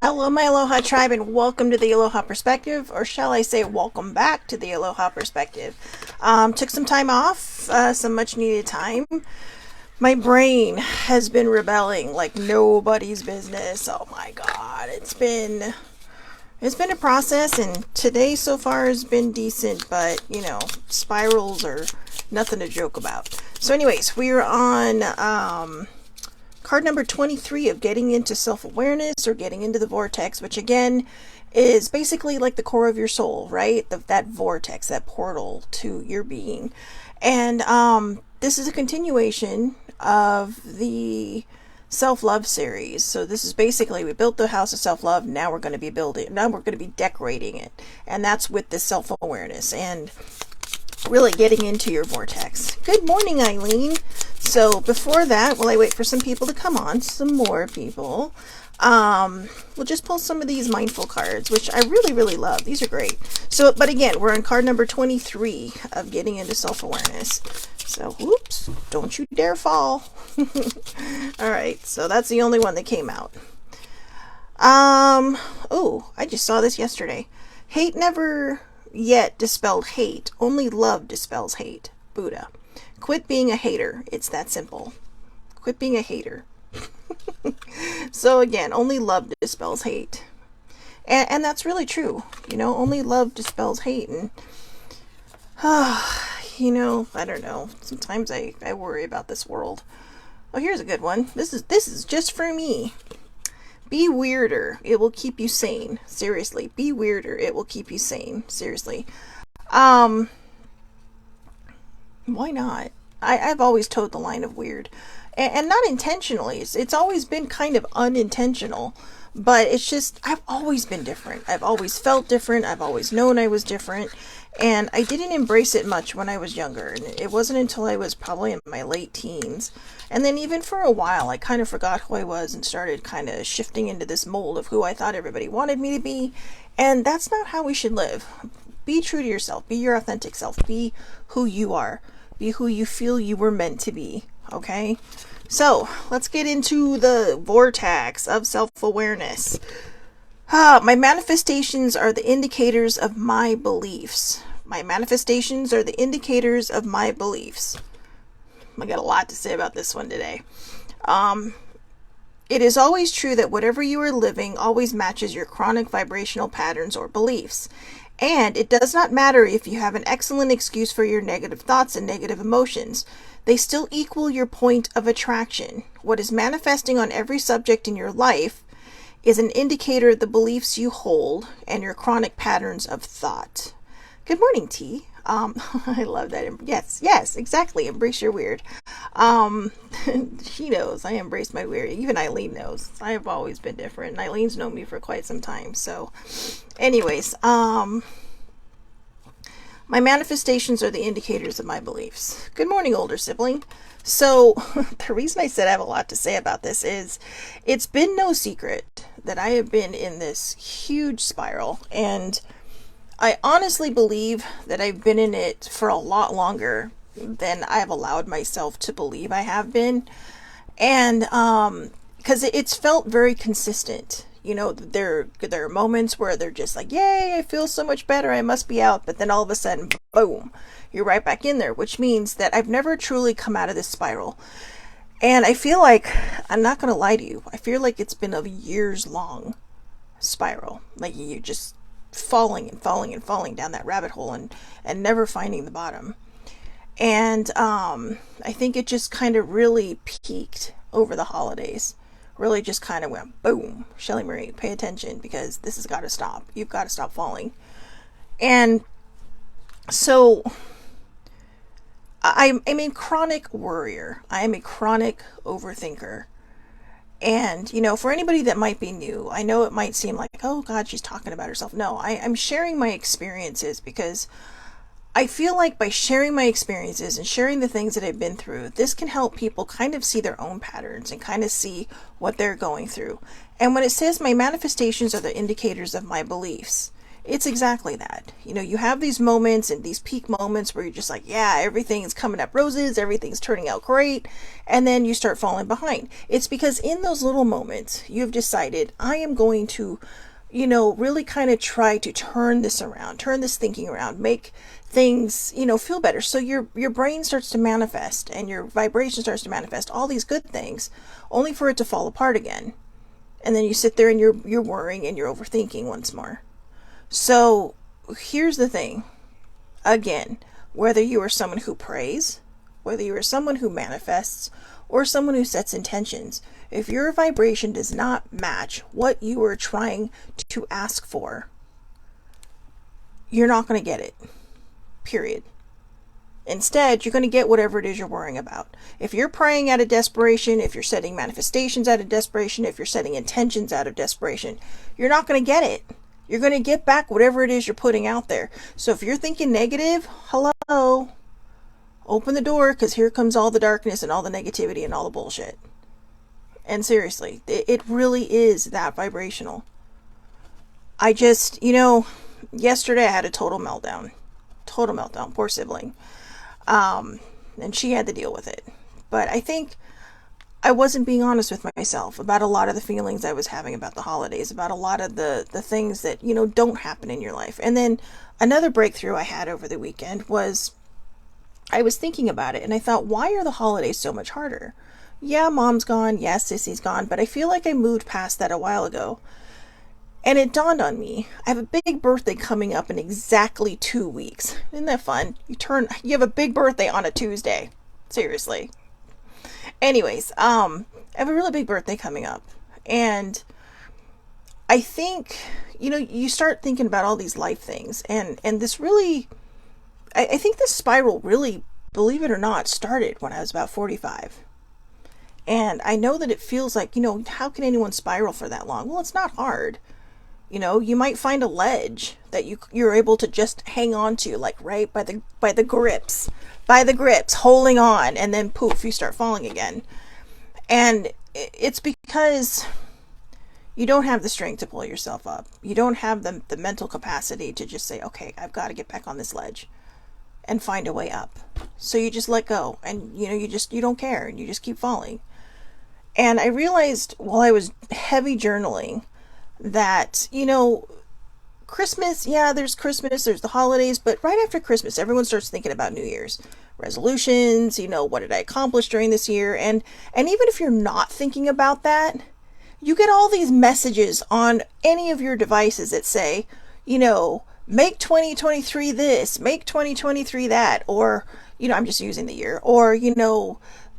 Hello, my Aloha tribe, and welcome to the Aloha Perspective, or shall I say, welcome back to the Aloha Perspective. Took some time off, some much needed time. My brain has been rebelling like nobody's business. Oh my God, it's been a process, and today so far has been decent, but spirals are nothing to joke about. So, anyways, we are on card number 23 of getting into self-awareness or getting into the vortex, which again is basically like the core of your soul, right? That vortex, that portal to your being. And this is a continuation of the self-love series. So this is basically, we built the house of self-love, now we're going to be decorating it. And that's with the self-awareness and really getting into your vortex. Good morning, Eileen. So before that, while I wait for some people to come on, some more people, we'll just pull some of these mindful cards, which I really, really love. These are great. So, but again, we're on card number 23 of getting into self-awareness. So, whoops, don't you dare fall. All right, so that's the only one that came out. Oh, I just saw this yesterday. Hate never yet dispelled hate. Only love dispels hate. Buddha. Quit being a hater. It's that simple. Quit being a hater. So again, only love dispels hate. And that's really true. Only love dispels hate. And, I don't know. Sometimes I worry about this world. Oh, here's a good one. This is just for me. Be weirder. It will keep you sane. Seriously. Be weirder. It will keep you sane. Seriously. Why not? I've always towed the line of weird. And not intentionally. It's always been kind of unintentional. But it's just, I've always been different. I've always felt different. I've always known I was different. And I didn't embrace it much when I was younger. And it wasn't until I was probably in my late teens. And then even for a while, I kind of forgot who I was and started kind of shifting into this mold of who I thought everybody wanted me to be. And that's not how we should live. Be true to yourself. Be your authentic self. Be who you are. Be who you feel you were meant to be. Okay? So, let's get into the vortex of self-awareness. My manifestations are the indicators of my beliefs. My manifestations are the indicators of my beliefs. I got a lot to say about this one today. It is always true that whatever you are living always matches your chronic vibrational patterns or beliefs. And it does not matter if you have an excellent excuse for your negative thoughts and negative emotions. They still equal your point of attraction. What is manifesting on every subject in your life is an indicator of the beliefs you hold and your chronic patterns of thought. Good morning, T. I love that. Yes, exactly. Embrace your weird. She knows I embrace my weird. Even Eileen knows. I have always been different. And Eileen's known me for quite some time. So, anyways, my manifestations are the indicators of my beliefs. Good morning, older sibling. So, the reason I said I have a lot to say about this is it's been no secret that I have been in this huge spiral, and I honestly believe that I've been in it for a lot longer than I've allowed myself to believe I have been. And because it's felt very consistent. There are moments where they're just like, yay, I feel so much better, I must be out. But then all of a sudden, boom, you're right back in there, which means that I've never truly come out of this spiral. And I feel like, I'm not going to lie to you, I feel like it's been a years long spiral. Like you just falling and falling and falling down that rabbit hole and never finding the bottom. And I think it just kind of really peaked over the holidays. Really just kind of went boom. Shelly Marie, pay attention, because this has got to stop. You've got to stop falling. And so I'm a chronic worrier. I am a chronic overthinker. And, for anybody that might be new, I know it might seem like, oh God, she's talking about herself. No, I'm sharing my experiences because I feel like by sharing my experiences and sharing the things that I've been through, this can help people kind of see their own patterns and kind of see what they're going through. And when it says my manifestations are the indicators of my beliefs, It's exactly that. You have these moments and these peak moments where you're just like, yeah, everything's coming up roses, everything's turning out great, and then you start falling behind. It's because in those little moments, you've decided, I am going to, really kind of try to turn this around, turn this thinking around, make things, feel better. So your brain starts to manifest and your vibration starts to manifest all these good things, only for it to fall apart again. And then you sit there and you're worrying and you're overthinking once more. So here's the thing. Again, whether you are someone who prays, whether you are someone who manifests, or someone who sets intentions, if your vibration does not match what you are trying to ask for, you're not going to get it. Period. Instead, you're going to get whatever it is you're worrying about. If you're praying out of desperation, if you're setting manifestations out of desperation, if you're setting intentions out of desperation, you're not going to get it. You're going to get back whatever it is you're putting out there. So if you're thinking negative, hello, open the door, because here comes all the darkness and all the negativity and all the bullshit. And seriously, it really is that vibrational. I just, yesterday I had a total meltdown. Total meltdown. Poor sibling. And she had to deal with it. But I think I wasn't being honest with myself about a lot of the feelings I was having about the holidays, about a lot of the things that, don't happen in your life. And then another breakthrough I had over the weekend was I was thinking about it and I thought, why are the holidays so much harder? Yeah, mom's gone. Yeah, sissy's gone. But I feel like I moved past that a while ago. And it dawned on me, I have a big birthday coming up in exactly 2 weeks. Isn't that fun? You have a big birthday on a Tuesday. Seriously. Anyways, I have a really big birthday coming up. And I think, you start thinking about all these life things. And this really, I think this spiral really, believe it or not, started when I was about 45. And I know that it feels like, how can anyone spiral for that long? Well, it's not hard. You might find a ledge that you're able to just hang on to, like right by the grips, holding on, and then poof, you start falling again. And it's because you don't have the strength to pull yourself up. You don't have the mental capacity to just say, okay, I've got to get back on this ledge and find a way up. So you just let go, and you don't care, and you just keep falling. And I realized while I was heavy journaling that, Christmas, yeah, there's Christmas, there's the holidays, but right after Christmas, everyone starts thinking about New Year's resolutions, what did I accomplish during this year? And even if you're not thinking about that, you get all these messages on any of your devices that say, make 2023 this, make 2023 that, or, I'm just using the year, or,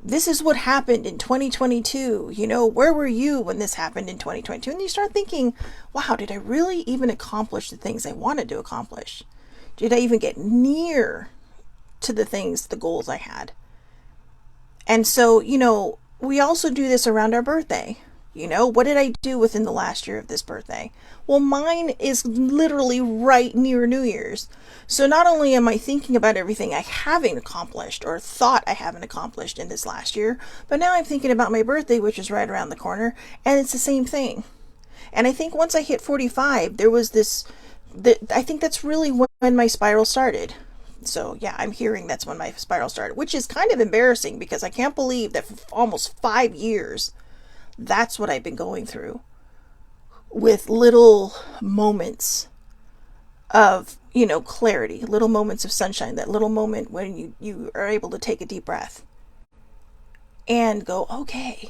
this is what happened in 2022. Where were you when this happened in 2022? And you start thinking, wow, did I really even accomplish the things I wanted to accomplish? Did I even get near to the goals I had? And so, we also do this around our birthday. What did I do within the last year of this birthday? Well, mine is literally right near New Year's. So not only am I thinking about everything I haven't accomplished or thought I haven't accomplished in this last year, but now I'm thinking about my birthday, which is right around the corner, and it's the same thing. And I think once I hit 45, there was I think that's really when my spiral started. So yeah, I'm hearing that's when my spiral started, which is kind of embarrassing because I can't believe that for almost 5 years, that's what I've been going through, with little moments of, clarity, little moments of sunshine, that little moment when you are able to take a deep breath and go, okay.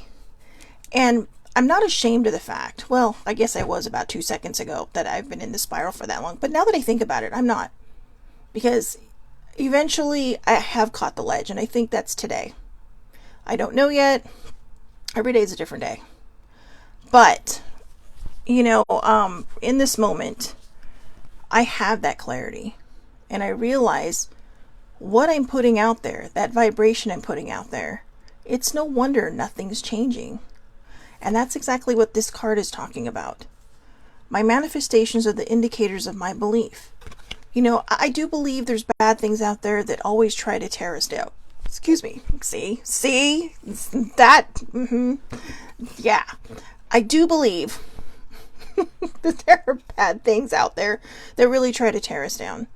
And I'm not ashamed of the fact, well, I guess I was about 2 seconds ago, that I've been in the spiral for that long. But now that I think about it, I'm not. Because eventually I have caught the ledge, and I think that's today. I don't know yet. Every day is a different day. But, in this moment, I have that clarity. And I realize what I'm putting out there, that vibration I'm putting out there, it's no wonder nothing's changing. And that's exactly what this card is talking about. My manifestations are the indicators of my belief. I do believe there's bad things out there that always try to tear us down. Excuse me. See that? Yeah. I do believe There are bad things out there that really try to tear us down.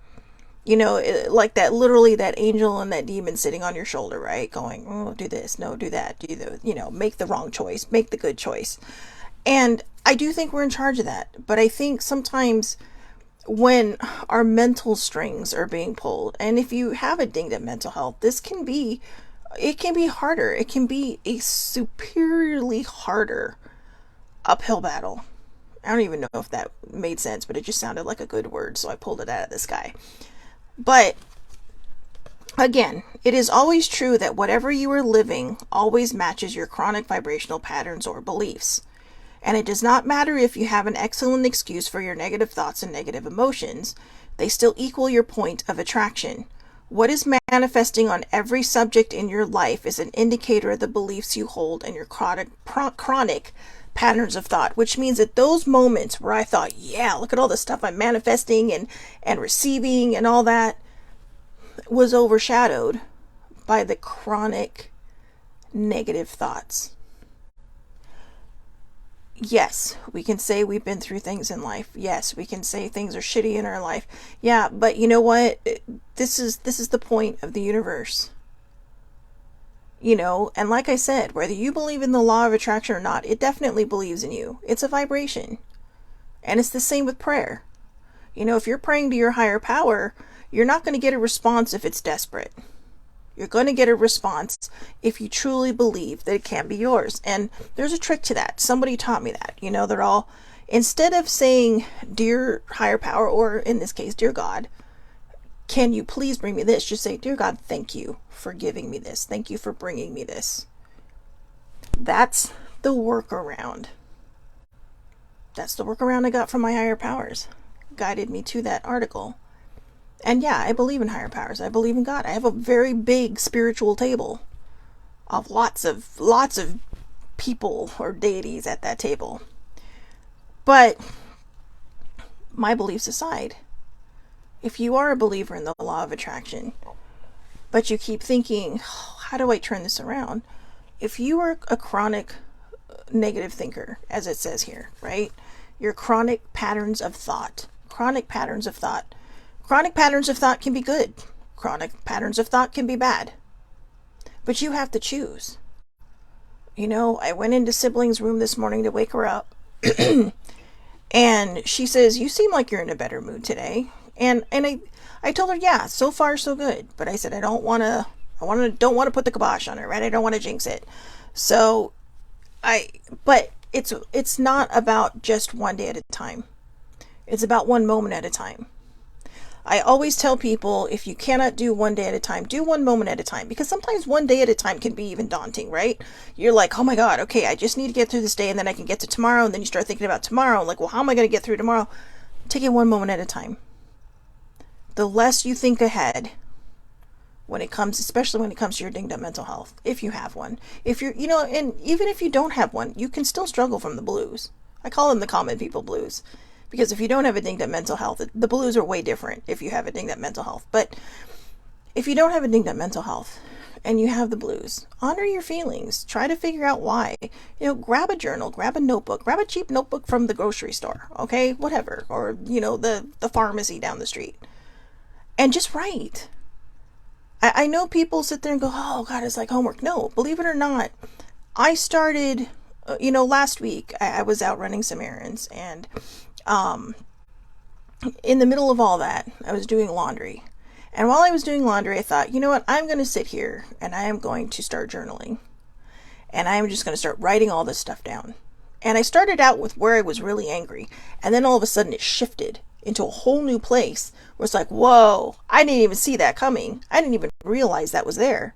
Like that, literally that angel and that demon sitting on your shoulder, right? Going, oh, do this, no, do that, do the, make the wrong choice, make the good choice. And I do think we're in charge of that. But I think sometimes when our mental strings are being pulled, and if you have a dinged up mental health, it can be harder. It can be a superiorly harder uphill battle. I don't even know if that made sense, but it just sounded like a good word, so I pulled it out of the sky. But again, it is always true that whatever you are living always matches your chronic vibrational patterns or beliefs. And it does not matter if you have an excellent excuse for your negative thoughts and negative emotions, they still equal your point of attraction. What is manifesting on every subject in your life is an indicator of the beliefs you hold and your chronic patterns of thought, which means that those moments where I thought, yeah, look at all the stuff I'm manifesting and receiving and all that, was overshadowed by the chronic negative thoughts. Yes, we can say we've been through things in life. Yes, we can say things are shitty in our life. Yeah, but you know what? This is the point of the universe. And like I said, whether you believe in the law of attraction or not, it definitely believes in you. It's a vibration. And it's the same with prayer. If you're praying to your higher power, you're not going to get a response if it's desperate. You're going to get a response if you truly believe that it can be yours. And there's a trick to that. Somebody taught me that. They're all, instead of saying, dear higher power, or in this case, dear God, can you please bring me this? Just say, dear God, thank you for giving me this. Thank you for bringing me this. That's the workaround. That's the workaround I got from my higher powers. Guided me to that article. And yeah, I believe in higher powers. I believe in God. I have a very big spiritual table of lots of people or deities at that table. But my beliefs aside, if you are a believer in the law of attraction, but you keep thinking, oh, how do I turn this around? If you are a chronic negative thinker, as it says here, right? Your chronic patterns of thought. Chronic patterns of thought can be good. Chronic patterns of thought can be bad. But you have to choose. I went into sibling's room this morning to wake her up. And she says, you seem like you're in a better mood today. And I told her, yeah, so far so good. But I said, I don't want to put the kibosh on her, right? I don't want to jinx it. But it's not about just one day at a time. It's about one moment at a time. I always tell people, if you cannot do one day at a time, do one moment at a time. Because sometimes one day at a time can be even daunting, right? You're like, oh my God, okay, I just need to get through this day and then I can get to tomorrow. And then you start thinking about tomorrow. Like, well, how am I going to get through tomorrow? Take it one moment at a time. The less you think ahead especially when it comes to your dinged up mental health, if you have one. If you're, and even if you don't have one, you can still struggle from the blues. I call them the common people blues. Because if you don't have a dinged up mental health, the blues are way different if you have a dinged up mental health. But if you don't have a dinged up mental health and you have the blues, honor your feelings. Try to figure out why. Grab a journal, grab a notebook, grab a cheap notebook from the grocery store, okay? Whatever. Or, the pharmacy down the street. And just write. I know people sit there and go, oh God, it's like homework. No, believe it or not, I started, last week I was out running some errands, and in the middle of all that, I was doing laundry. And while I was doing laundry, I thought, you know what, I'm going to sit here and I am going to start journaling. And I am just going to start writing all this stuff down. And I started out with where I was really angry. And then all of a sudden it shifted into a whole new place where it's like, whoa, I didn't even see that coming. I didn't even realize that was there.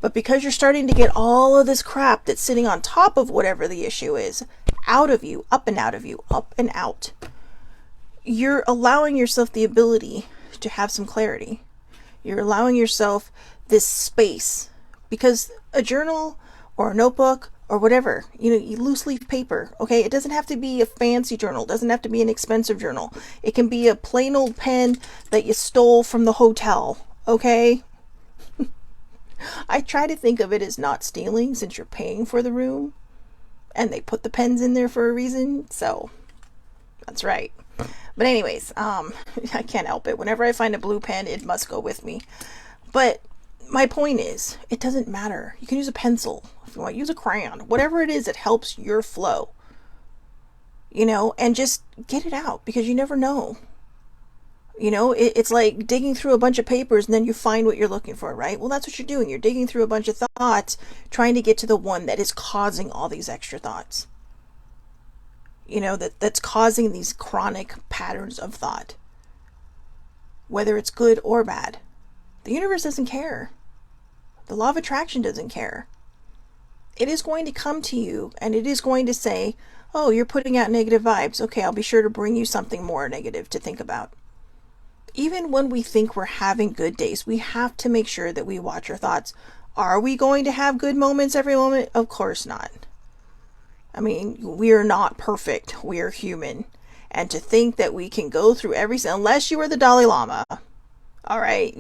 But because you're starting to get all of this crap that's sitting on top of whatever the issue is, out of you, up and out of you, up and out, you're allowing yourself the ability to have some clarity. You're allowing yourself this space, because a journal or a notebook or whatever, loose leaf paper, okay? It doesn't have to be a fancy journal. It doesn't have to be an expensive journal. It can be a plain old pen that you stole from the hotel, okay? I try to think of it as not stealing, since you're paying for the room and they put the pens in there for a reason. So That's right. But anyways, I can't help it. Whenever I find a blue pen, it must go with me. But my point is, it doesn't matter. You can use a pencil if you want. Use a crayon. Whatever it is that helps your flow. And just get it out because you never know. It's like digging through a bunch of papers and then you find what you're looking for, right? Well, that's what you're doing. You're digging through a bunch of thoughts, trying to get to the one that is causing all these extra thoughts. That's causing these chronic patterns of thought, whether it's good or bad. The universe doesn't care. The law of attraction doesn't care. It is going to come to you and it is going to say, oh, you're putting out negative vibes. Okay, I'll be sure to bring you something more negative to think about. Even when we think we're having good days, we have to make sure that we watch our thoughts. Are we going to have good moments every moment? Of course not. I mean, we are not perfect. We are human. And to think that we can go through unless you are the Dalai Lama, all right,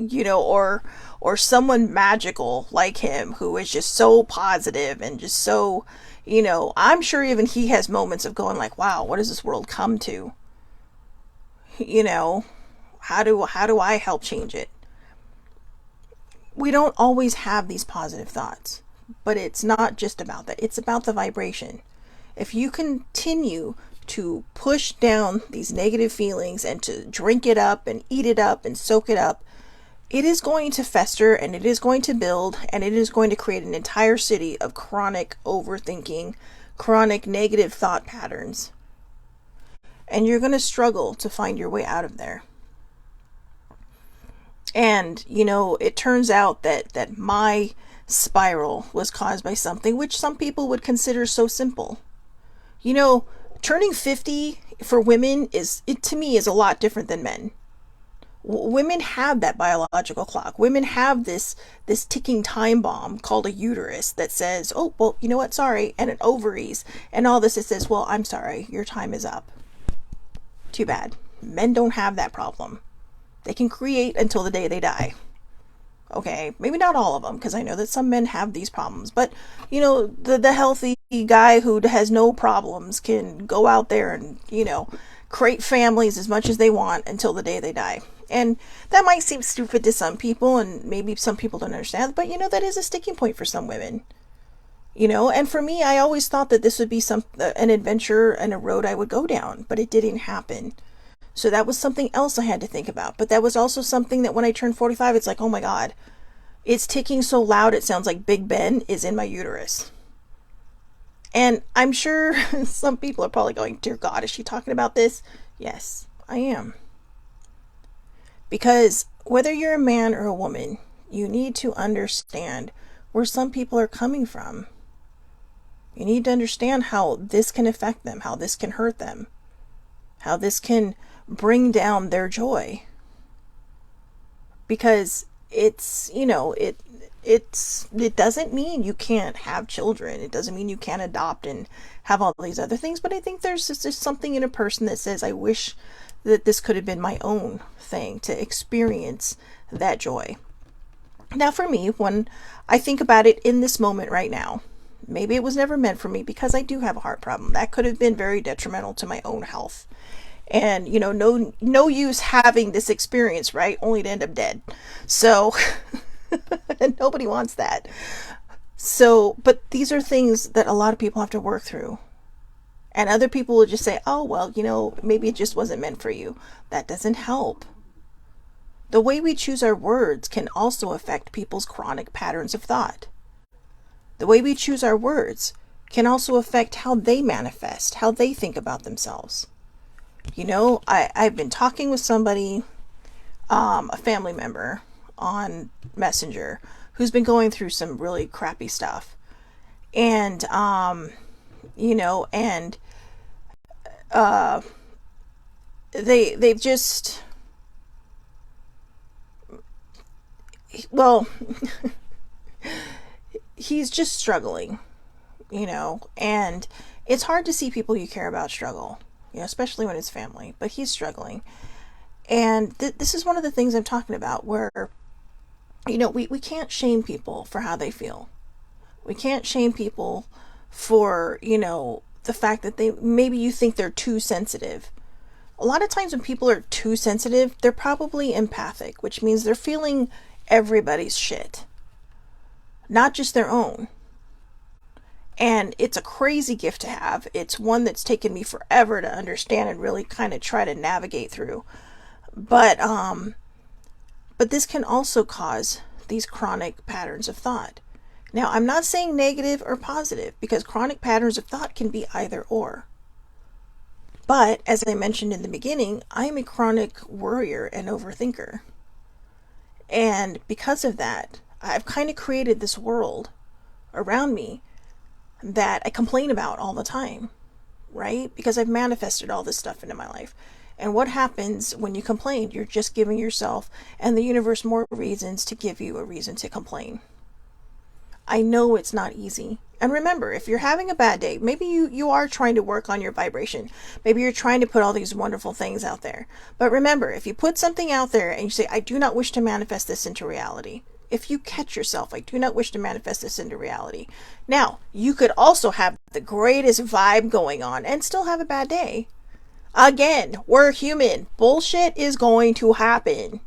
or someone magical like him who is just so positive and just so, I'm sure even he has moments of going like, wow, what does this world come to? How do I help change it? We don't always have these positive thoughts, but it's not just about that. It's about the vibration. If you continue to push down these negative feelings and to drink it up and eat it up and soak it up, it is going to fester and it is going to build and it is going to create an entire city of chronic overthinking, chronic negative thought patterns. And you're going to struggle to find your way out of there. And, it turns out that my spiral was caused by something which some people would consider so simple. Turning 50 for women to me is a lot different than men. Women have that biological clock. Women have this ticking time bomb called a uterus that says, oh, well, you know what? Sorry. And an ovaries and all this. It says, well, I'm sorry. Your time is up. Too bad. Men don't have that problem. They can create until the day they die. Okay, maybe not all of them, because I know that some men have these problems. But, the healthy guy who has no problems can go out there and, create families as much as they want until the day they die. And that might seem stupid to some people, and maybe some people don't understand, but, that is a sticking point for some women. And for me, I always thought that this would be an adventure and a road I would go down, but it didn't happen. So that was something else I had to think about. But that was also something that when I turned 45, it's like, oh my God, it's ticking so loud it sounds like Big Ben is in my uterus. And I'm sure some people are probably going, dear God, is she talking about this? Yes, I am. Because whether you're a man or a woman, you need to understand where some people are coming from. You need to understand how this can affect them, how this can hurt them, how this can bring down their joy. Because it doesn't mean you can't have children. It doesn't mean you can't adopt and have all these other things. But I think there's just something in a person that says, I wish that this could have been my own thing to experience that joy. Now for me, when I think about it in this moment right now, maybe it was never meant for me because I do have a heart problem. That could have been very detrimental to my own health. And, no use having this experience, right? Only to end up dead. So, and nobody wants that. So, but these are things that a lot of people have to work through. And other people will just say, oh, well, maybe it just wasn't meant for you. That doesn't help. The way we choose our words can also affect people's chronic patterns of thought. The way we choose our words can also affect how they manifest, how they think about themselves. I've been talking with somebody, a family member on Messenger who's been going through some really crappy stuff. And, they've just, well, he's just struggling, and it's hard to see people you care about struggle. Especially when it's family, but he's struggling. And this is one of the things I'm talking about where, we can't shame people for how they feel. We can't shame people for, the fact that maybe you think they're too sensitive. A lot of times when people are too sensitive, they're probably empathic, which means they're feeling everybody's shit, not just their own. And it's a crazy gift to have. It's one that's taken me forever to understand and really kind of try to navigate through. But this can also cause these chronic patterns of thought. Now, I'm not saying negative or positive, because chronic patterns of thought can be either or. But as I mentioned in the beginning, I'm a chronic worrier and overthinker. And because of that, I've kind of created this world around me that I complain about all the time, right? Because I've manifested all this stuff into my life. And what happens when you complain? You're just giving yourself and the universe more reasons to give you a reason to complain. I know it's not easy. And remember, if you're having a bad day, maybe you are trying to work on your vibration. Maybe you're trying to put all these wonderful things out there. But remember, if you put something out there and you say, I do not wish to manifest this into reality. If you catch yourself, I do not wish to manifest this into reality. Now, you could also have the greatest vibe going on and still have a bad day. Again, we're human. Bullshit is going to happen.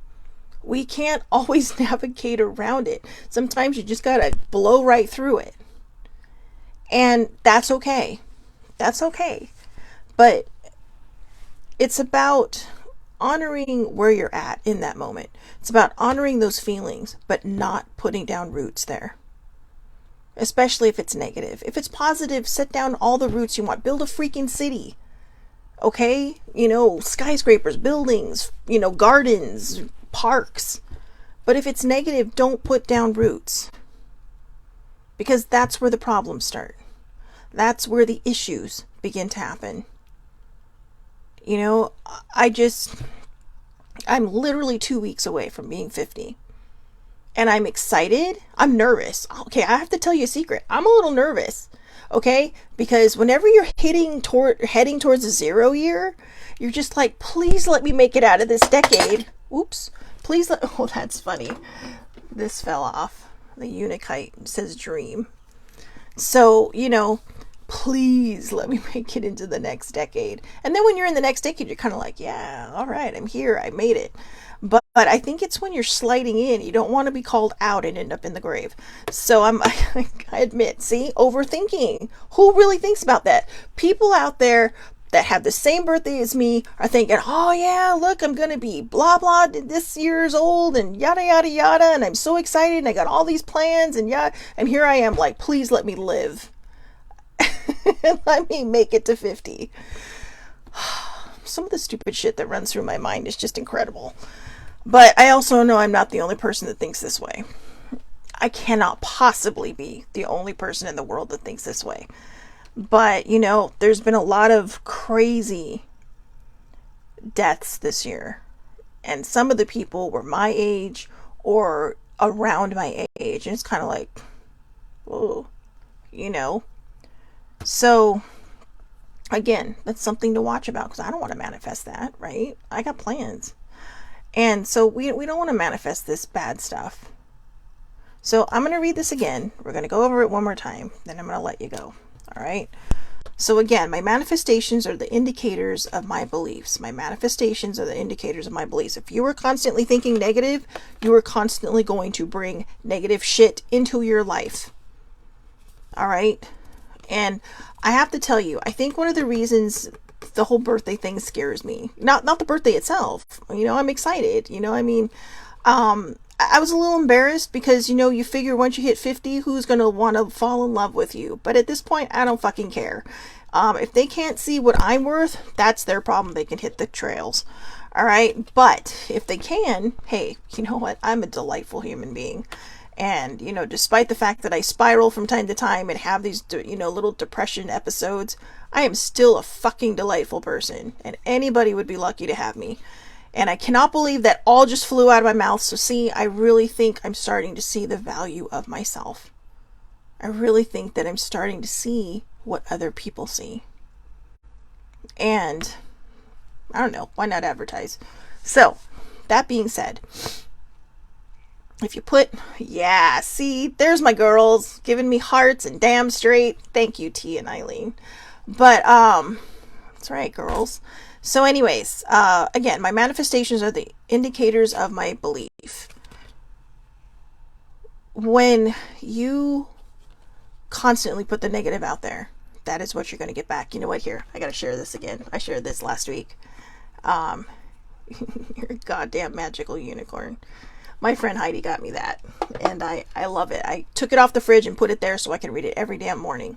We can't always navigate around it. Sometimes you just gotta blow right through it. And that's okay. That's okay. But it's about honoring where you're at in that moment. It's about honoring those feelings, but not putting down roots there. Especially if it's negative. If it's positive, set down all the roots you want. Build a freaking city. Okay? Skyscrapers, buildings, gardens, parks. But if it's negative, don't put down roots. Because that's where the problems start. That's where the issues begin to happen. I'm literally 2 weeks away from being 50. And I'm excited. I'm nervous. Okay, I have to tell you a secret. I'm a little nervous. Okay? Because whenever you're heading towards a 0 year, you're just like, please let me make it out of this decade. Oops. Oh, that's funny. This fell off. The Unikite says dream. So, please let me make it into the next decade. And then when you're in the next decade, you're kind of like, yeah, all right, I'm here. I made it. But I think it's when you're sliding in, you don't want to be called out and end up in the grave. So I admit, see, overthinking. Who really thinks about that? People out there that have the same birthday as me are thinking, oh yeah, look, I'm going to be blah, blah, this year's old and yada, yada, yada. And I'm so excited and I got all these plans and yeah. And here I am like, please let me live. And let me make it to 50. Some of the stupid shit that runs through my mind is just incredible. But I also know I'm not the only person that thinks this way. I cannot possibly be the only person in the world that thinks this way. But, there's been a lot of crazy deaths this year. And some of the people were my age or around my age. And it's kind of like, whoa, So, again, that's something to watch about because I don't want to manifest that, right? I got plans. And so we don't want to manifest this bad stuff. So I'm going to read this again. We're going to go over it one more time. Then I'm going to let you go. All right. So again, my manifestations are the indicators of my beliefs. My manifestations are the indicators of my beliefs. If you are constantly thinking negative, you are constantly going to bring negative shit into your life. All right. And I have to tell you, I think one of the reasons the whole birthday thing scares me, not the birthday itself, I'm excited, I was a little embarrassed because, you figure once you hit 50, who's going to want to fall in love with you? But at this point, I don't fucking care. If they can't see what I'm worth, that's their problem. They can hit the trails. All right. But if they can, hey, you know what? I'm a delightful human being. And, despite the fact that I spiral from time to time and have these, little depression episodes, I am still a fucking delightful person. And anybody would be lucky to have me. And I cannot believe that all just flew out of my mouth. So see, I really think I'm starting to see the value of myself. I really think that I'm starting to see what other people see. And I don't know, why not advertise? So, that being said, if you put, yeah, see, there's my girls giving me hearts and damn straight. Thank you, T and Eileen. But That's right, girls. So anyways, again, my manifestations are the indicators of my belief. When you constantly put the negative out there, that is what you're going to get back. You know what? Here, I got to share this again. I shared this last week. You're a goddamn magical unicorn. My friend Heidi got me that, and I love it. I took it off the fridge and put it there so I can read it every damn morning.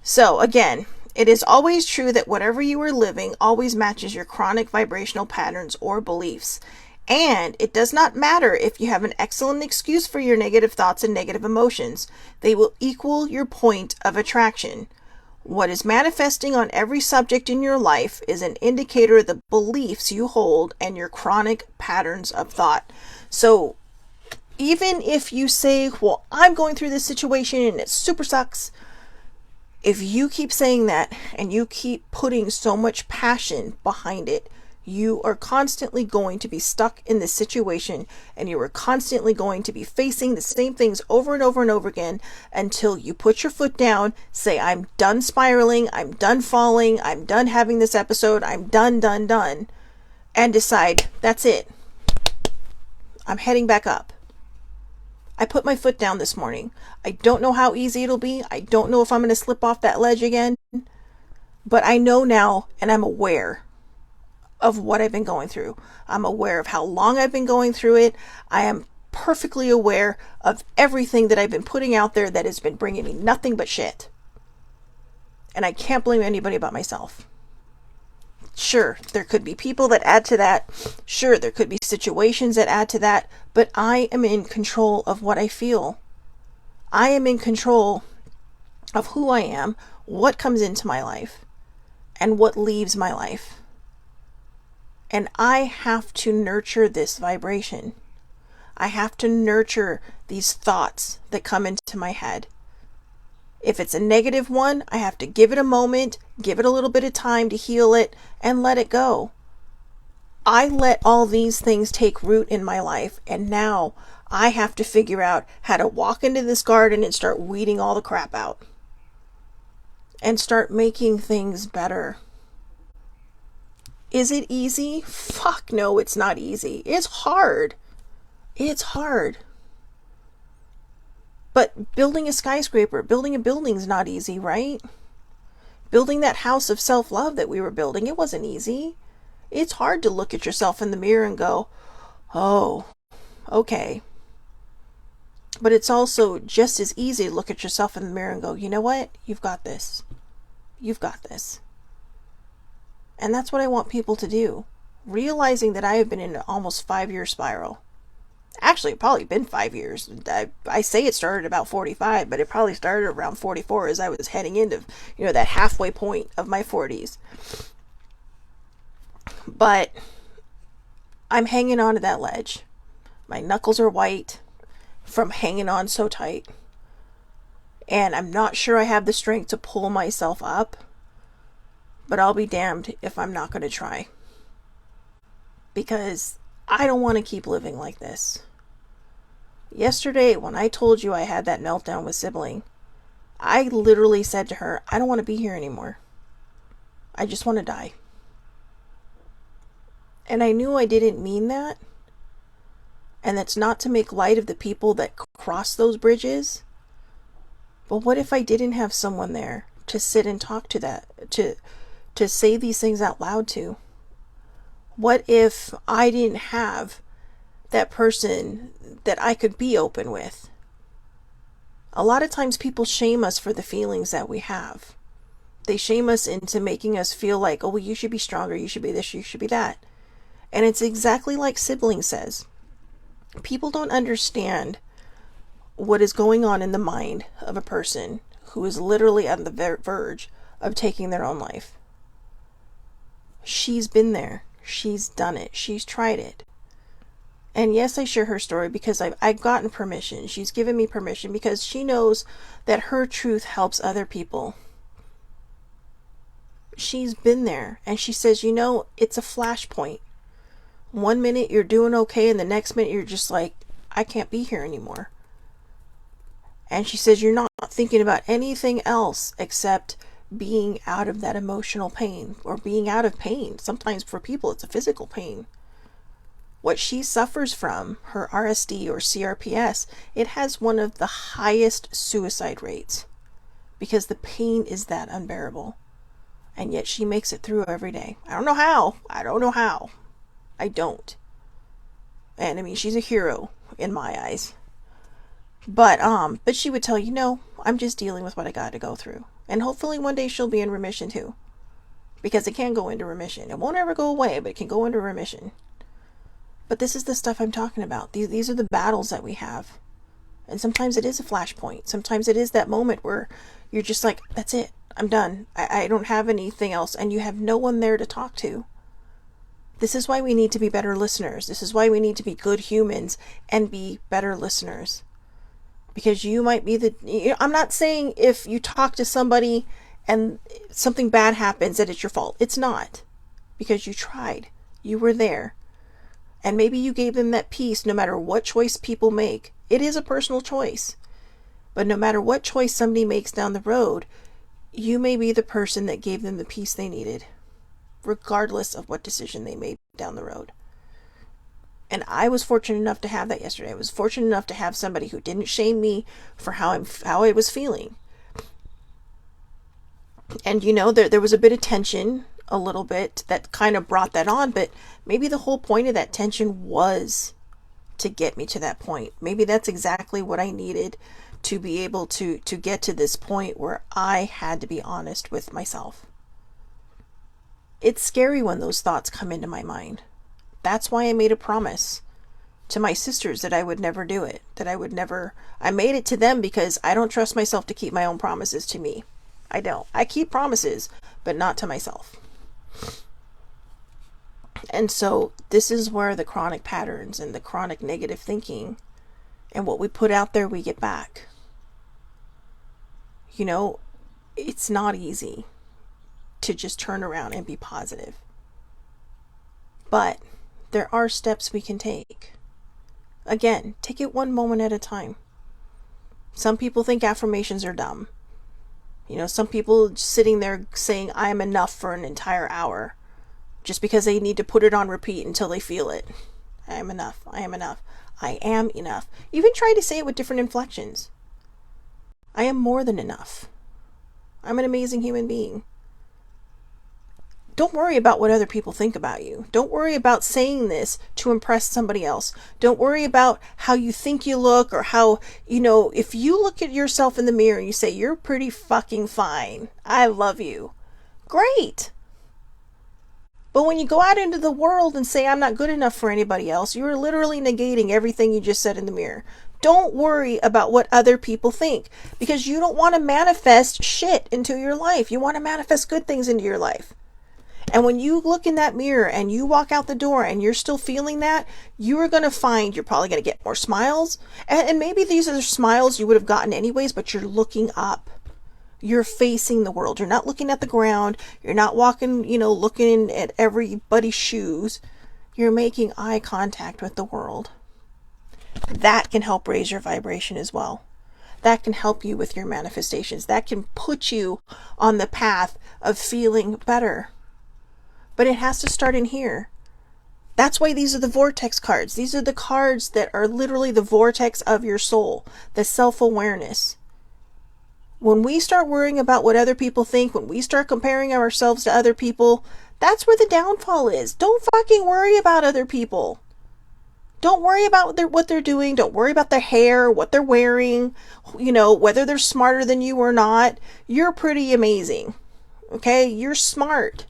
So again, it is always true that whatever you are living always matches your chronic vibrational patterns or beliefs. And it does not matter if you have an excellent excuse for your negative thoughts and negative emotions. They will equal your point of attraction. What is manifesting on every subject in your life is an indicator of the beliefs you hold and your chronic patterns of thought. So even if you say, well, I'm going through this situation and it super sucks, if you keep saying that and you keep putting so much passion behind it, you are constantly going to be stuck in this situation, and you are constantly going to be facing the same things over and over and over again until you put your foot down, say, I'm done spiraling, I'm done falling, I'm done having this episode, I'm done, and decide, that's it. I'm heading back up. I put my foot down this morning. I don't know how easy it'll be. I don't know if I'm going to slip off that ledge again, but I know now, and I'm aware of what I've been going through. I'm aware of how long I've been going through it. I am perfectly aware of everything that I've been putting out there that has been bringing me nothing but shit. And I can't blame anybody but myself. Sure, there could be people that add to that. Sure, there could be situations that add to that. But I am in control of what I feel. I am in control of who I am, what comes into my life, and what leaves my life. And I have to nurture this vibration. I have to nurture these thoughts that come into my head. If it's a negative one, I have to give it a moment, give it a little bit of time to heal it, and let it go. I let all these things take root in my life, and now I have to figure out how to walk into this garden and start weeding all the crap out. And start making things better. Is it easy? Fuck no, it's not easy. It's hard. It's hard. But building a skyscraper, building a building is not easy, right? Building that house of self-love that we were building, it wasn't easy. It's hard to look at yourself in the mirror and go, oh, okay. But it's also just as easy to look at yourself in the mirror and go, you know what? You've got this. You've got this. And that's what I want people to do. Realizing that I have been in an almost 5-year spiral. Actually, it's probably been 5 years. I say it started about 45, but it probably started around 44 as I was heading into, that halfway point of my 40s. But I'm hanging on to that ledge. My knuckles are white from hanging on so tight. And I'm not sure I have the strength to pull myself up. But I'll be damned if I'm not going to try. Because I don't want to keep living like this. Yesterday, when I told you I had that meltdown with Sibling, I literally said to her, I don't want to be here anymore. I just want to die. And I knew I didn't mean that. And that's not to make light of the people that cross those bridges. But what if I didn't have someone there to sit and talk to that, to say these things out loud to? What if I didn't have that person that I could be open with? A lot of times people shame us for the feelings that we have. They shame us into making us feel like, oh, well, you should be stronger, you should be this, you should be that. And it's exactly like Sibling says. People don't understand what is going on in the mind of a person who is literally on the verge of taking their own life. She's been there. She's done it. She's tried it. And yes, I share her story because I've gotten permission. She's given me permission because she knows that her truth helps other people. She's been there. And she says, it's a flashpoint. 1 minute you're doing okay, and the next minute you're just like, I can't be here anymore. And she says, you're not thinking about anything else except being out of that emotional pain or being out of pain. Sometimes for people, it's a physical pain. What she suffers from, her RSD or CRPS, it has one of the highest suicide rates because the pain is that unbearable. And yet she makes it through every day. I don't know how. I don't know how. I don't. And I mean, she's a hero in my eyes. But she would tell you, no, I'm just dealing with what I got to go through. And hopefully one day she'll be in remission too. Because it can go into remission. It won't ever go away, but it can go into remission. But this is the stuff I'm talking about. These are the battles that we have. And sometimes it is a flashpoint. Sometimes it is that moment where you're just like, that's it. I'm done. I don't have anything else. And you have no one there to talk to. This is why we need to be better listeners. This is why we need to be good humans and be better listeners. Because you might be I'm not saying if you talk to somebody and something bad happens that it's your fault. It's not. Because you tried. You were there. And maybe you gave them that peace no matter what choice people make. It is a personal choice. But no matter what choice somebody makes down the road, you may be the person that gave them the peace they needed, regardless of what decision they made down the road. And I was fortunate enough to have that yesterday. I was fortunate enough to have somebody who didn't shame me for how I was feeling. And there was a bit of tension, a little bit, that kind of brought that on, but maybe the whole point of that tension was to get me to that point. Maybe that's exactly what I needed to be able to get to this point where I had to be honest with myself. It's scary when those thoughts come into my mind. That's why I made a promise to my sisters that I would never do it, I made it to them because I don't trust myself to keep my own promises to me. I don't. I keep promises, but not to myself. And so this is where the chronic patterns and the chronic negative thinking and what we put out there, we get back. It's not easy to just turn around and be positive. But there are steps we can take. Again, take it one moment at a time. Some people think affirmations are dumb. Some people sitting there saying, I am enough for an entire hour just because they need to put it on repeat until they feel it. I am enough. I am enough. I am enough. Even try to say it with different inflections. I am more than enough. I'm an amazing human being. Don't worry about what other people think about you. Don't worry about saying this to impress somebody else. Don't worry about how you think you look or how, if you look at yourself in the mirror and you say, you're pretty fucking fine. I love you. Great. But when you go out into the world and say, I'm not good enough for anybody else, you're literally negating everything you just said in the mirror. Don't worry about what other people think because you don't want to manifest shit into your life. You want to manifest good things into your life. And when you look in that mirror and you walk out the door and you're still feeling that, you are going to find you're probably going to get more smiles. And maybe these are smiles you would have gotten anyways, but you're looking up. You're facing the world. You're not looking at the ground. You're not walking, looking at everybody's shoes. You're making eye contact with the world. That can help raise your vibration as well. That can help you with your manifestations. That can put you on the path of feeling better. But it has to start in here. That's why these are the Vortex cards. These are the cards that are literally the vortex of your soul, the self-awareness. When we start worrying about what other people think, when we start comparing ourselves to other people, that's where the downfall is. Don't fucking worry about other people. Don't worry about what they're doing. Don't worry about their hair, what they're wearing, whether they're smarter than you or not. You're pretty amazing. Okay? You're smart.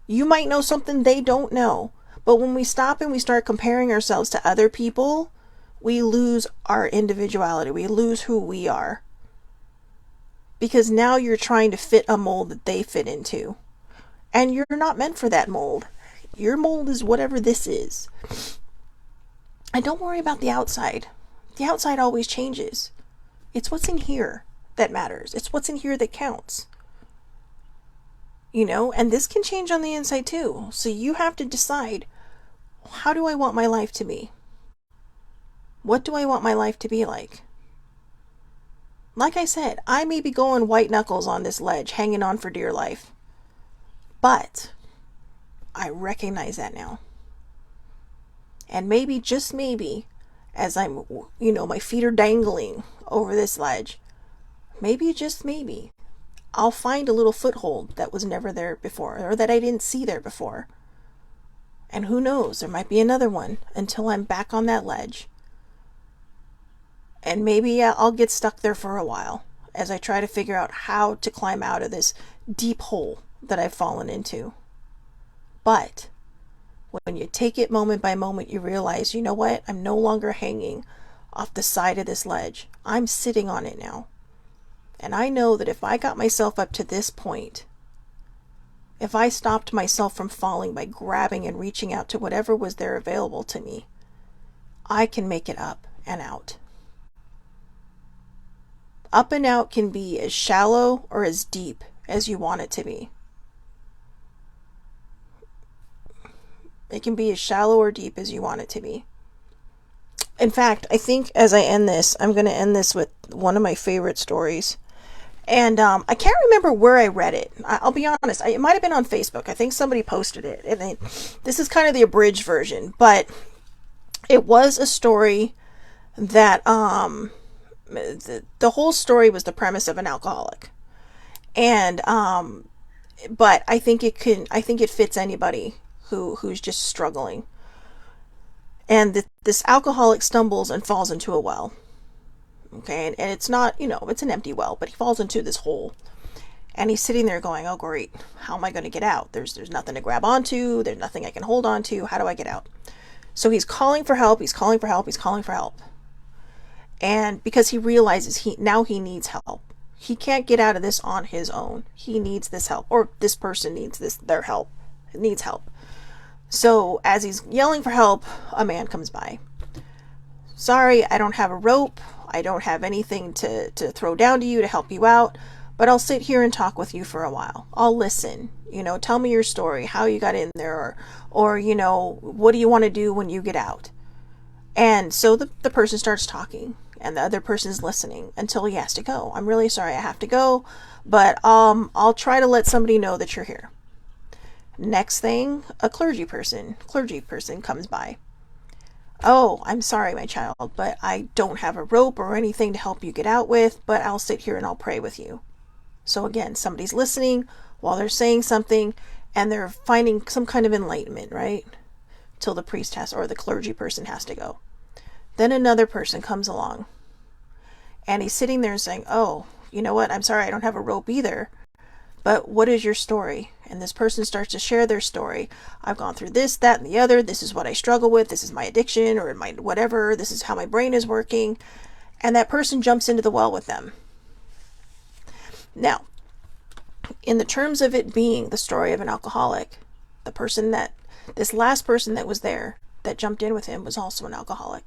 You might know something they don't know. But when we stop and we start comparing ourselves to other people, we lose our individuality. We lose who we are. Because now you're trying to fit a mold that they fit into. And you're not meant for that mold. Your mold is whatever this is. And don't worry about the outside. The outside always changes. It's what's in here that matters. It's what's in here that counts. And this can change on the inside too. So you have to decide, how do I want my life to be? What do I want my life to be like? Like I said, I may be going white knuckles on this ledge, hanging on for dear life. But I recognize that now. And maybe, just maybe, as I'm, my feet are dangling over this ledge, maybe, just maybe, I'll find a little foothold that was never there before, or that I didn't see there before. And who knows, there might be another one until I'm back on that ledge. And maybe I'll get stuck there for a while as I try to figure out how to climb out of this deep hole that I've fallen into. But when you take it moment by moment, you realize, you know what? I'm no longer hanging off the side of this ledge. I'm sitting on it now. And I know that if I got myself up to this point, if I stopped myself from falling by grabbing and reaching out to whatever was there available to me, I can make it up and out. Up and out can be as shallow or as deep as you want it to be. It can be as shallow or deep as you want it to be. In fact, I think as I end this, I'm going to end this with one of my favorite stories. And I can't remember where I read it. I'll be honest. It might have been on Facebook. I think somebody posted it. And this is kind of the abridged version. But it was a story that the whole story was the premise of an alcoholic. And but I think it fits anybody who's just struggling. And this alcoholic stumbles and falls into a well. Okay, and it's not, it's an empty well, but he falls into this hole. And he's sitting there going, oh great, how am I going to get out? There's nothing to grab onto, there's nothing I can hold onto, how do I get out? So he's calling for help, he's calling for help, he's calling for help. And because he realizes he needs help. He can't get out of this on his own. He needs this help, or this person needs their help. Needs help. So as he's yelling for help, a man comes by. Sorry, I don't have a rope. I don't have anything to throw down to you to help you out, but I'll sit here and talk with you for a while. I'll listen. Tell me your story, how you got in there, or what do you want to do when you get out? And so the person starts talking, and the other person's listening until he has to go. I'm really sorry I have to go, but I'll try to let somebody know that you're here. Next thing, a clergy person comes by. Oh, I'm sorry, my child, but I don't have a rope or anything to help you get out with, but I'll sit here and I'll pray with you. So again, somebody's listening while they're saying something, and they're finding some kind of enlightenment, right? Till the priest or the clergy person has to go. Then another person comes along, and he's sitting there saying, oh, you know what? I'm sorry, I don't have a rope either, but what is your story? And this person starts to share their story. I've gone through this, that, and the other. This is what I struggle with. This is my addiction or my whatever. This is how my brain is working. And that person jumps into the well with them. Now, in the terms of it being the story of an alcoholic, this last person that was there that jumped in with him was also an alcoholic.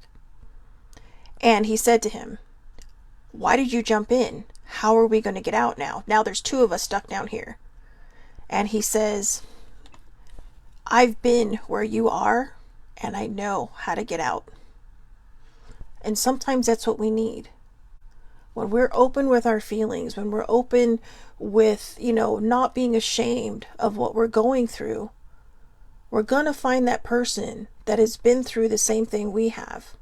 And he said to him, why did you jump in? How are we going to get out now? Now there's two of us stuck down here. And he says, I've been where you are, and I know how to get out. And sometimes that's what we need. When we're open with our feelings, when we're open with, not being ashamed of what we're going through, we're going to find that person that has been through the same thing we have.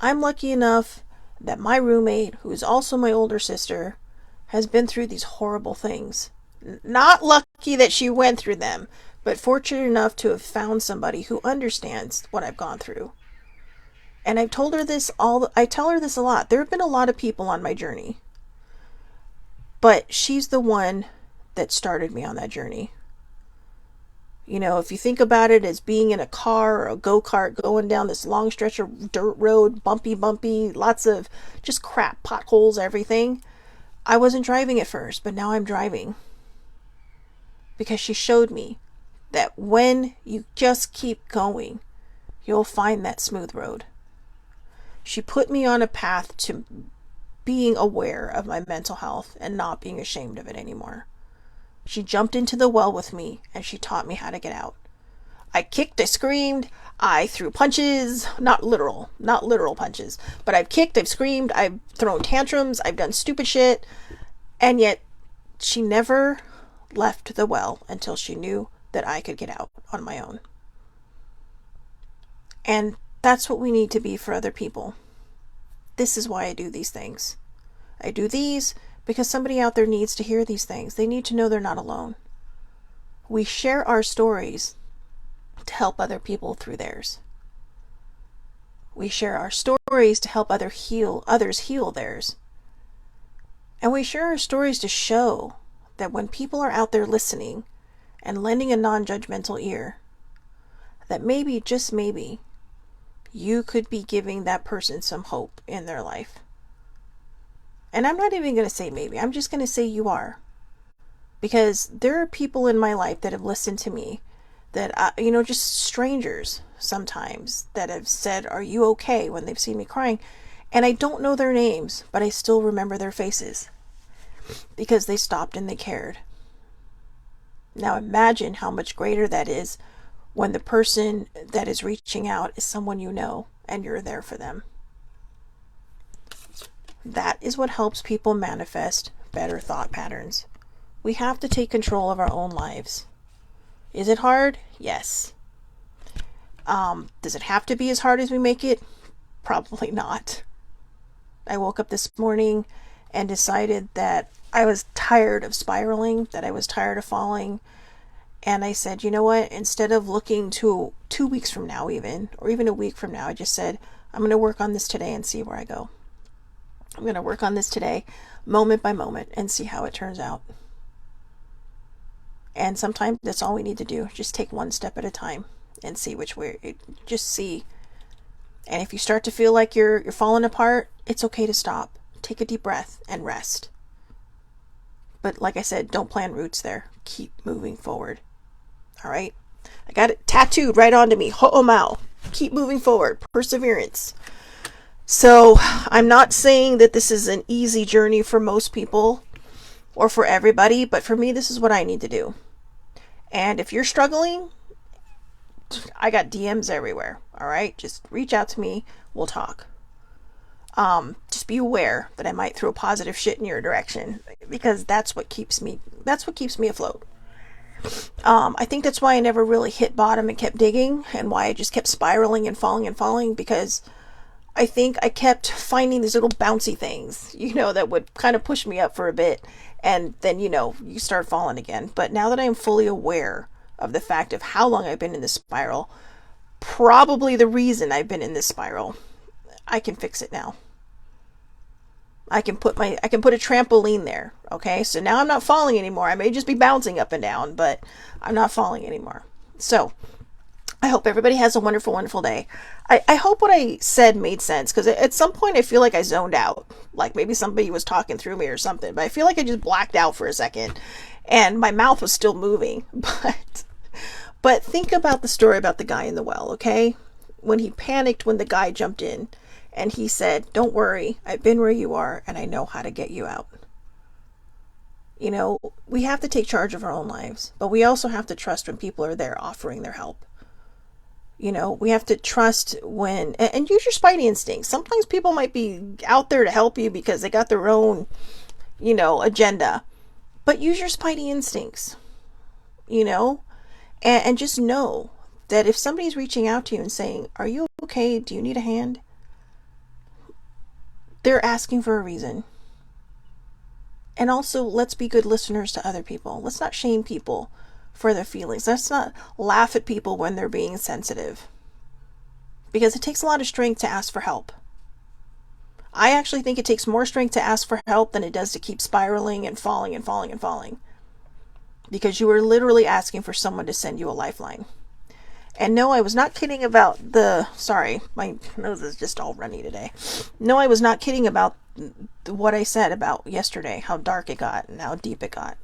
I'm lucky enough that my roommate, who is also my older sister, has been through these horrible things. Not lucky that she went through them, but fortunate enough to have found somebody who understands what I've gone through. And I tell her this a lot. There have been a lot of people on my journey, but she's the one that started me on that journey. If you think about it as being in a car or a go-kart going down this long stretch of dirt road, bumpy, lots of just crap, potholes, everything. I wasn't driving at first, but now I'm driving. Because she showed me that when you just keep going, you'll find that smooth road. She put me on a path to being aware of my mental health and not being ashamed of it anymore. She jumped into the well with me, and she taught me how to get out. I kicked, I screamed, I threw punches, not literal punches, but I've kicked, I've screamed, I've thrown tantrums, I've done stupid shit, and yet she never left the well until she knew that I could get out on my own. And that's what we need to be for other people. This is why I do these things. I do these because somebody out there needs to hear these things. They need to know they're not alone. We share our stories to help other people through theirs. We share our stories to help others heal theirs. And we share our stories to show that when people are out there listening and lending a non-judgmental ear, that maybe, just maybe, you could be giving that person some hope in their life. And I'm not even going to say maybe, I'm just going to say you are. Because there are people in my life that have listened to me that, just strangers sometimes that have said, "Are you okay?" when they've seen me crying. And I don't know their names, but I still remember their faces because they stopped and they cared. Now imagine how much greater that is when the person that is reaching out is someone you know and you're there for them. That is what helps people manifest better thought patterns. We have to take control of our own lives. Is it hard? Yes. Does it have to be as hard as we make it? Probably not. I woke up this morning and decided that I was tired of spiraling, that I was tired of falling. And I said, you know what? Instead of looking to 2 weeks from now even, or even a week from now, I just said, I'm going to work on this today and see where I go. I'm going to work on this today, moment by moment, and see how it turns out. And sometimes that's all we need to do. Just take one step at a time and see which way. Just see. And if you start to feel like you're falling apart, it's okay to stop. Take a deep breath and rest. But like I said, don't plant roots there. Keep moving forward. All right? I got it tattooed right onto me. Ho'omau. Keep moving forward. Perseverance. So I'm not saying that this is an easy journey for most people or for everybody, but for me, this is what I need to do. And if you're struggling, I got DMs everywhere. All right? Just reach out to me. We'll talk. Just be aware that I might throw positive shit in your direction because that's what keeps me afloat. I think that's why I never really hit bottom and kept digging, and why I just kept spiraling and falling, because I think I kept finding these little bouncy things, that would kind of push me up for a bit, and then, you start falling again. But now that I'm fully aware of the fact of how long I've been in this spiral, probably the reason I've been in this spiral, I can fix it now. I can put a trampoline there. Okay. So now I'm not falling anymore. I may just be bouncing up and down, but I'm not falling anymore. So I hope everybody has a wonderful, wonderful day. I hope what I said made sense, because at some point I feel like I zoned out. Like maybe somebody was talking through me or something, but I feel like I just blacked out for a second and my mouth was still moving. But think about the story about the guy in the well. Okay. When he panicked, when the guy jumped in, and he said, "Don't worry, I've been where you are and I know how to get you out." We have to take charge of our own lives, but we also have to trust when people are there offering their help. We have to trust and use your spidey instincts. Sometimes people might be out there to help you because they got their own, agenda, but use your spidey instincts, and just know that if somebody's reaching out to you and saying, "Are you okay? Do you need a hand?" They're asking for a reason. And also, let's be good listeners to other people. Let's not shame people for their feelings. Let's not laugh at people when they're being sensitive. Because it takes a lot of strength to ask for help. I actually think it takes more strength to ask for help than it does to keep spiraling and falling and falling and falling. Because you are literally asking for someone to send you a lifeline. And no, I was not kidding about sorry, my nose is just all runny today. No, I was not kidding about what I said about yesterday, how dark it got and how deep it got.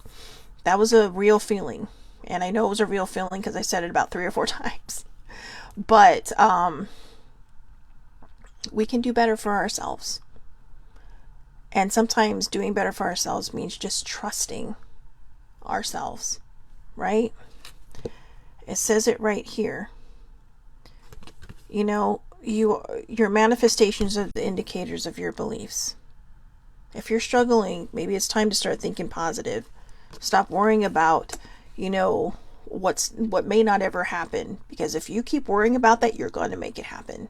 That was a real feeling. And I know it was a real feeling because I said it about 3 or 4 times. But we can do better for ourselves. And sometimes doing better for ourselves means just trusting ourselves, right? It says it right here. You know, your manifestations are the indicators of your beliefs. If you're struggling, maybe it's time to start thinking positive. Stop worrying about, what may not ever happen, because if you keep worrying about that, you're going to make it happen.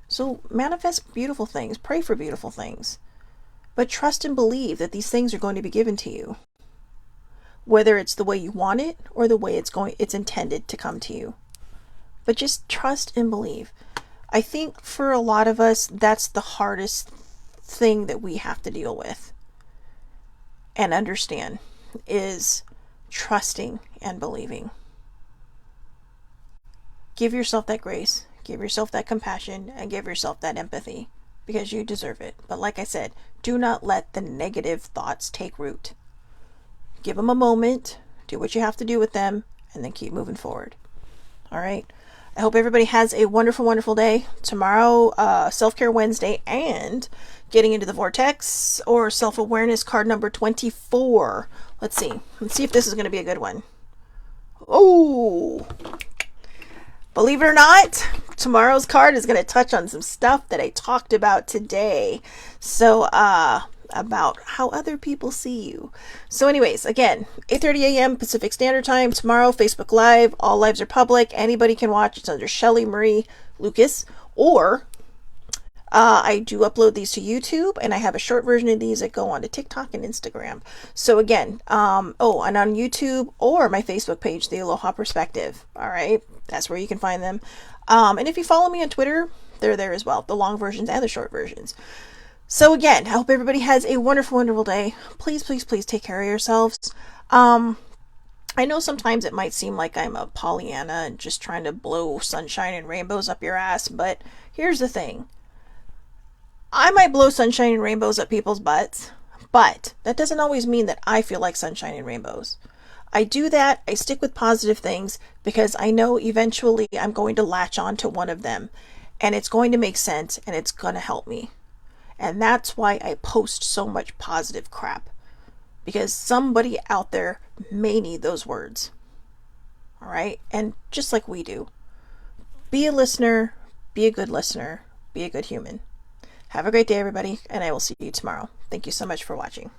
So manifest beautiful things, pray for beautiful things, but trust and believe that these things are going to be given to you, whether it's the way you want it or the way it's intended to come to you. But just trust and believe. I think for a lot of us, that's the hardest thing that we have to deal with and understand, is trusting and believing. Give yourself that grace, give yourself that compassion, and give yourself that empathy, because you deserve it. But like I said, do not let the negative thoughts take root. Give them a moment, do what you have to do with them, and then keep moving forward. All right. I hope everybody has a wonderful, wonderful day. Tomorrow, Self-Care Wednesday, and getting into the Vortex or Self-Awareness card number 24. Let's see. Let's see if this is going to be a good one. Oh, believe it or not, tomorrow's card is going to touch on some stuff that I talked about today. So, about how other people see you. So anyways, again, 8:30 a.m. Pacific Standard Time tomorrow, Facebook Live. All lives are public. Anybody can watch. It's under Shelly Marie Lucas. Or I do upload these to YouTube, and I have a short version of these that go on to TikTok and Instagram. So again, and on YouTube or my Facebook page, The Aloha Perspective. All right, that's where you can find them. And if you follow me on Twitter, they're there as well, the long versions and the short versions. So again, I hope everybody has a wonderful, wonderful day. Please, please, please take care of yourselves. I know sometimes it might seem like I'm a Pollyanna and just trying to blow sunshine and rainbows up your ass, but here's the thing. I might blow sunshine and rainbows up people's butts, but that doesn't always mean that I feel like sunshine and rainbows. I do that, I stick with positive things, because I know eventually I'm going to latch on to one of them, and it's going to make sense, and it's going to help me. And that's why I post so much positive crap, because somebody out there may need those words. All right? And just like we do, be a listener, be a good listener, be a good human. Have a great day, everybody, and I will see you tomorrow. Thank you so much for watching.